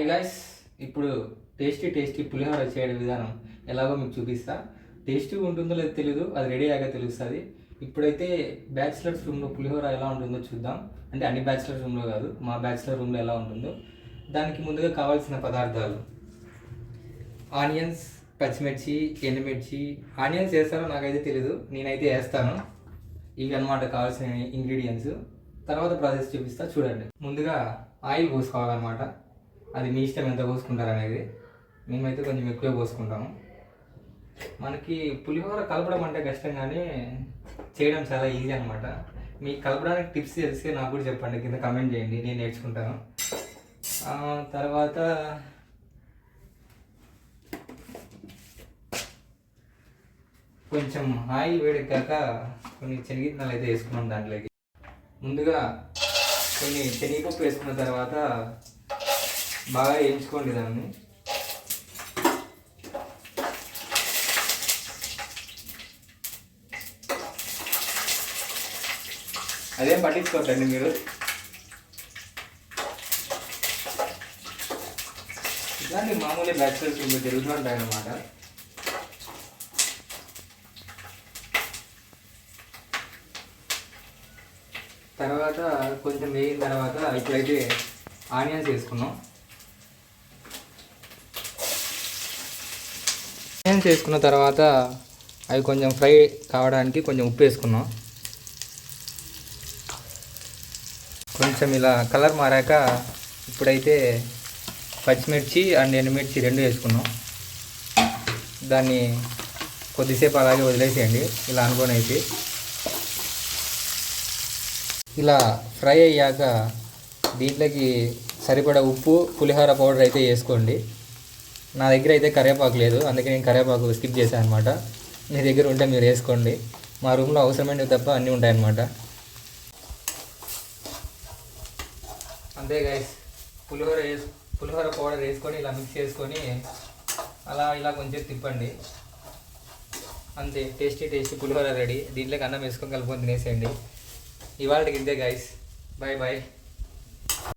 Guys, ఇప్పుడు tasty పులిహోర చేయడం విధానం ఎలాగో మీకు చూపిస్తా. టేస్టీగా ఉంటుందో లేదో తెలియదు, అది రెడీ అయ్యాక తెలుస్తుంది. ఇప్పుడైతే బ్యాచిలర్స్ రూమ్లో పులిహోర ఎలా ఉంటుందో చూద్దాం. అంటే అన్ని బ్యాచిలర్స్ రూమ్లో కాదు, మా బ్యాచిలర్ రూమ్లో ఎలా ఉంటుందో. దానికి ముందుగా కావాల్సిన పదార్థాలు: ఆనియన్స్, పచ్చిమిర్చి, ఎండుమిర్చి. ఆనియన్స్ వేస్తారో నాకైతే తెలీదు, నేనైతే వేస్తాను. ఇవి అన్నమాట కావాల్సిన ఇంగ్రీడియంట్స్. తర్వాత ప్రాసెస్ చూపిస్తా, చూడండి. ముందుగా ఆయిల్ పోసుకోవాలన్నమాట. అది మీ ఇష్టం ఎంత పోసుకుంటారు అనేది. మేమైతే కొంచెం ఎక్కువే పోసుకుంటాము. మనకి పులిహోర కలపడం అంటే కష్టం, కానీ చేయడం చాలా ఈజీ అనమాట. మీకు కలపడానికి టిప్స్ తెలిస్తే నాకు కూడా చెప్పండి, కింద కమెంట్ చేయండి, నేను నేర్చుకుంటాను. తర్వాత కొంచెం ఆయిల్ వేడెక్కాక కొన్ని శనగిత్తనాలు అయితే వేసుకున్నాం దాంట్లోకి. ముందుగా కొన్ని శనగపప్పు వేసుకున్న తర్వాత బాగా వేయించుకోండి దాన్ని. అదేం పట్టించుకోవద్దండి మీరు. ఇలాంటి మామూలు బ్యాచిలర్స్ రూమ్లో జరుగుతూ ఉంటాయి అన్నమాట. తర్వాత కొంచెం వేగిన తర్వాత ఇప్పుడైతే ఆనియన్స్ వేసుకున్నాం. ఆనియన్స్ వేసుకున్న తర్వాత అవి కొంచెం ఫ్రై కావడానికి కొంచెం ఉప్పు వేసుకున్నాం. కొంచెం ఇలా కలర్ మారాక ఇప్పుడైతే పచ్చిమిర్చి అండ్ ఎండుమిర్చి రెండు వేసుకున్నాం. దాన్ని కొద్దిసేపు అలాగే వదిలేసేయండి ఇలా అనుకొని. అయితే ఇలా ఫ్రై అయ్యాక దీంట్లోకి సరిపడా ఉప్పు, పులిహోర పౌడర్ అయితే వేసుకోండి. నా దగ్గర అయితే కరివేపాకు లేదు, అందుకే నేను కరివేపాకు స్కిప్ చేశాను అనమాట. మీ దగ్గర ఉంటే మీరు వేసుకోండి. మా రూమ్లో అవసరమైనవి తప్ప అన్నీ ఉంటాయన్నమాట. అంతే గైస్, పులిహోర పౌడర్ వేసుకొని ఇలా మిక్స్ చేసుకొని అలా ఇలా కొంచెం తిప్పండి. అంతే, టేస్టీ పులిహోర రెడీ. దీంట్లోకి అన్నం వేసుకొని కలుపుకొని తినేసేయండి. ఇవాళకి ఇంతే గైస్, బాయ్.